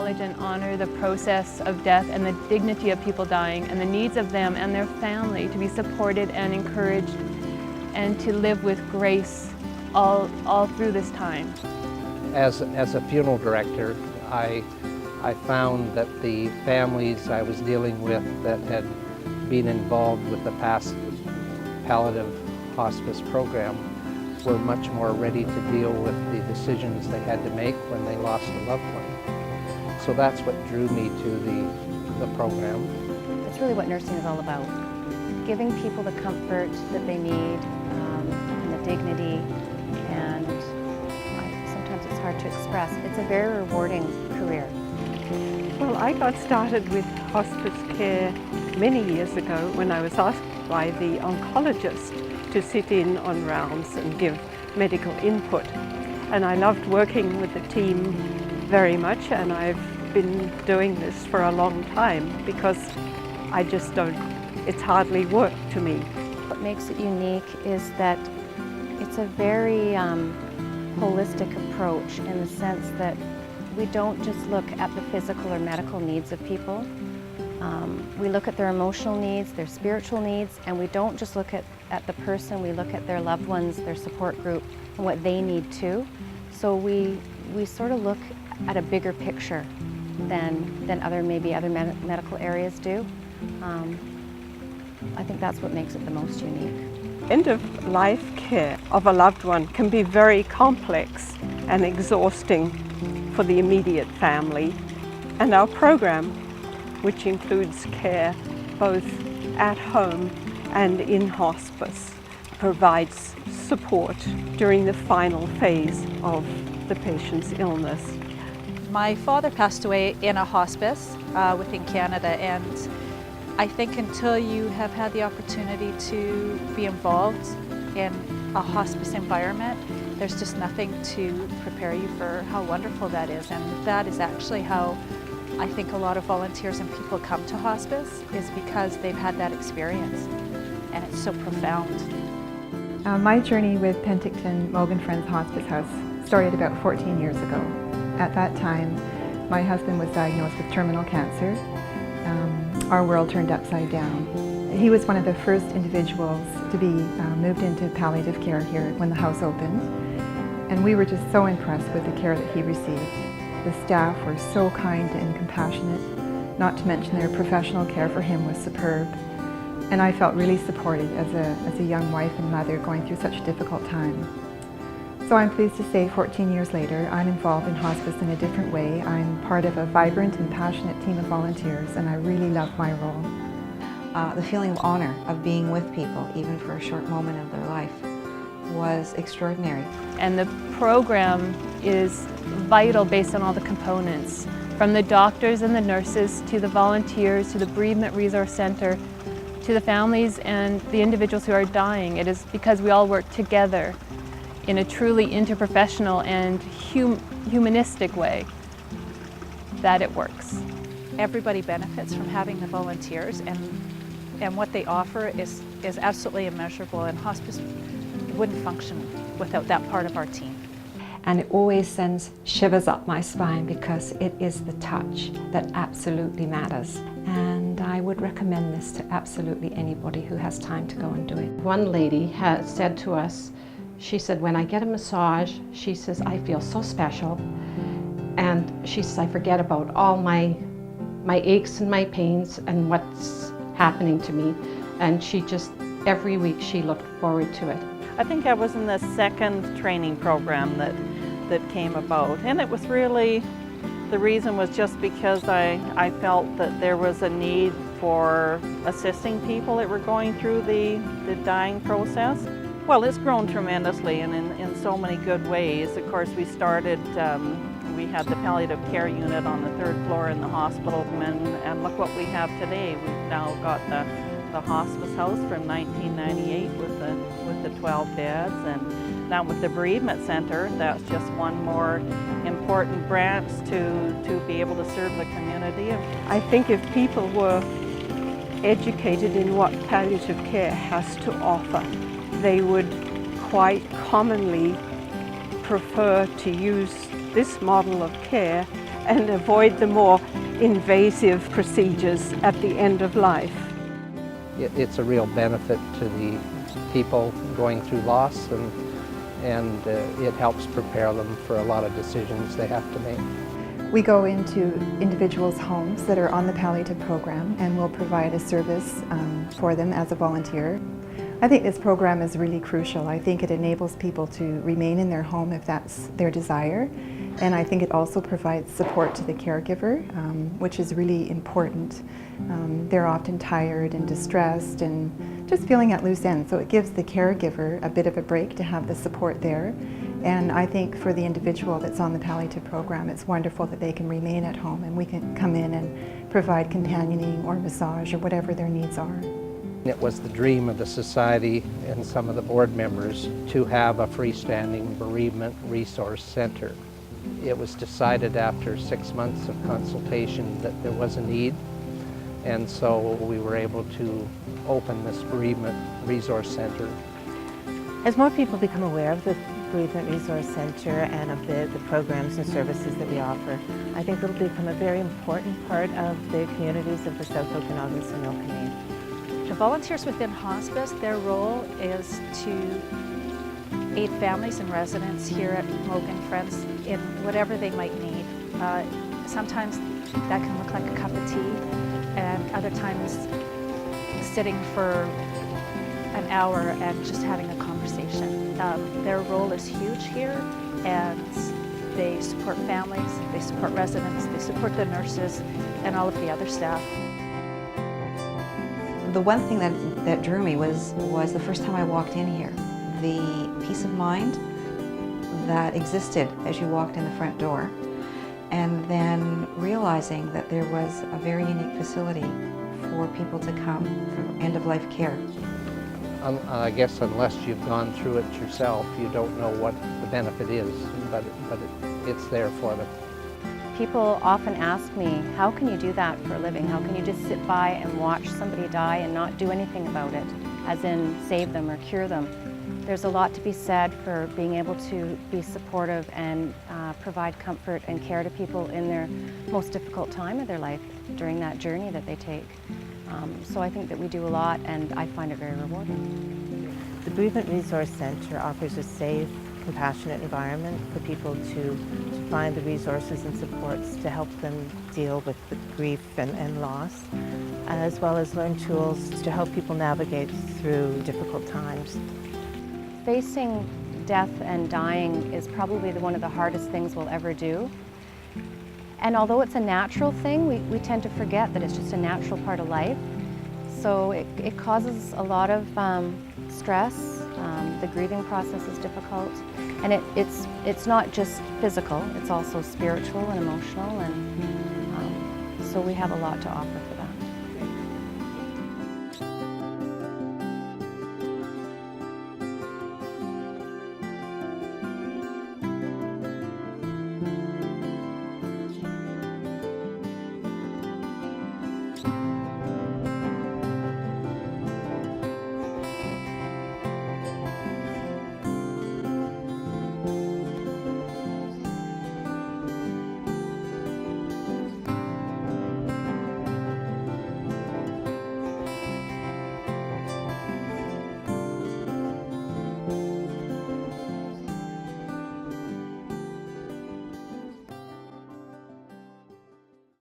acknowledge and honor the process of death and the dignity of people dying and the needs of them and their family to be supported and encouraged and to live with grace all through this time. As a funeral director, I found that the families I was dealing with that had been involved with the past palliative hospice program were much more ready to deal with the decisions they had to make when they lost a loved one. So that's what drew me to the program. It's really what nursing is all about. Giving people the comfort that they need and the dignity, and sometimes it's hard to express. It's a very rewarding career. Well, I got started with hospice care many years ago when I was asked by the oncologist to sit in on rounds and give medical input. And I loved working with the team very much, and I've been doing this for a long time because I just don't, it's hardly work to me. What makes it unique is that it's a very holistic approach in the sense that we don't just look at the physical or medical needs of people. We look at their emotional needs, their spiritual needs, and we don't just look at the person, we look at their loved ones, their support group, and what they need too. So we sort of look at a bigger picture than maybe other medical areas do. I think that's what makes it the most unique. End-of-life care of a loved one can be very complex and exhausting for the immediate family, and our program, which includes care both at home and in hospice, provides support during the final phase of the patient's illness. My father passed away in a hospice within Canada, and I think until you have had the opportunity to be involved in a hospice environment, there's just nothing to prepare you for how wonderful that is. And that is actually how I think a lot of volunteers and people come to hospice, is because they've had that experience, and it's so profound. My journey with Penticton Mogan Friends Hospice House started about 14 years ago. At that time, my husband was diagnosed with terminal cancer. Our world turned upside down. He was one of the first individuals to be moved into palliative care here when the house opened, and we were just so impressed with the care that he received. The staff were so kind and compassionate, not to mention their professional care for him was superb. And I felt really supported as a young wife and mother going through such a difficult time. So I'm pleased to say 14 years later, I'm involved in hospice in a different way. I'm part of a vibrant and passionate team of volunteers, and I really love my role. The feeling of honor of being with people, even for a short moment of their life, was extraordinary. And the program is vital based on all the components, from the doctors and the nurses to the volunteers to the Bereavement Resource Center to the families and the individuals who are dying. It is because we all work together in a truly interprofessional and humanistic way that it works. Everybody benefits from having the volunteers, and what they offer is absolutely immeasurable, and hospice wouldn't function without that part of our team. And it always sends shivers up my spine because it is the touch that absolutely matters. And I would recommend this to absolutely anybody who has time to go and do it. One lady has said to us, she said, when I get a massage, she says, I feel so special. And she says, I forget about all my aches and my pains and what's happening to me. And she just, every week she looked forward to it. I think I was in the second training program that came about, and it was really, the reason was just because I felt that there was a need for assisting people that were going through the dying process. Well, it's grown tremendously and in so many good ways. Of course, we started, we had the palliative care unit on the 3rd floor in the hospital, and look what we have today. We've now got the hospice house from 1998 with the 12 beds, and now with the bereavement center, that's just one more important branch to be able to serve the community. I think if people were educated in what palliative care has to offer, they would quite commonly prefer to use this model of care and avoid the more invasive procedures at the end of life. It's a real benefit to the people going through loss, and it helps prepare them for a lot of decisions they have to make. We go into individuals' homes that are on the palliative program, and we'll provide a service for them as a volunteer. I think this program is really crucial. I think it enables people to remain in their home if that's their desire, and I think it also provides support to the caregiver, which is really important. They're often tired and distressed and just feeling at loose ends, so it gives the caregiver a bit of a break to have the support there. And I think for the individual that's on the palliative program, it's wonderful that they can remain at home and we can come in and provide companioning or massage or whatever their needs are. It was the dream of the Society and some of the board members to have a freestanding bereavement resource center. It was decided after 6 months of consultation that there was a need, and so we were able to open this bereavement resource center. As more people become aware of the Bereavement Resource Center and of the programs and services that we offer, I think it'll become a very important part of the communities of the South Okanagan and Okanee. The volunteers within hospice, their role is to aid families and residents here at Moog and Friends in whatever they might need. Sometimes that can look like a cup of tea, and other times sitting for an hour and just having a conversation. Their role is huge here, and they support families, they support residents, they support the nurses and all of the other staff. The one thing that drew me was the first time I walked in here. The peace of mind that existed as you walked in the front door, and then realizing that there was a very unique facility for people to come for end-of-life care. I guess unless you've gone through it yourself, you don't know what the benefit is, but it's there for them. People often ask me, how can you do that for a living? How can you just sit by and watch somebody die and not do anything about it, as in save them or cure them? There's a lot to be said for being able to be supportive and provide comfort and care to people in their most difficult time of their life during that journey that they take. So I think that we do a lot, and I find it very rewarding. The Bereavement Resource Center offers a safe, compassionate environment for people to find the resources and supports to help them deal with the grief and loss, as well as learn tools to help people navigate through difficult times. Facing death and dying is probably one of the hardest things we'll ever do. And although it's a natural thing, we tend to forget that it's just a natural part of life. So it causes a lot of stress. The grieving process is difficult. And it's not just physical, it's also spiritual and emotional. And so we have a lot to offer.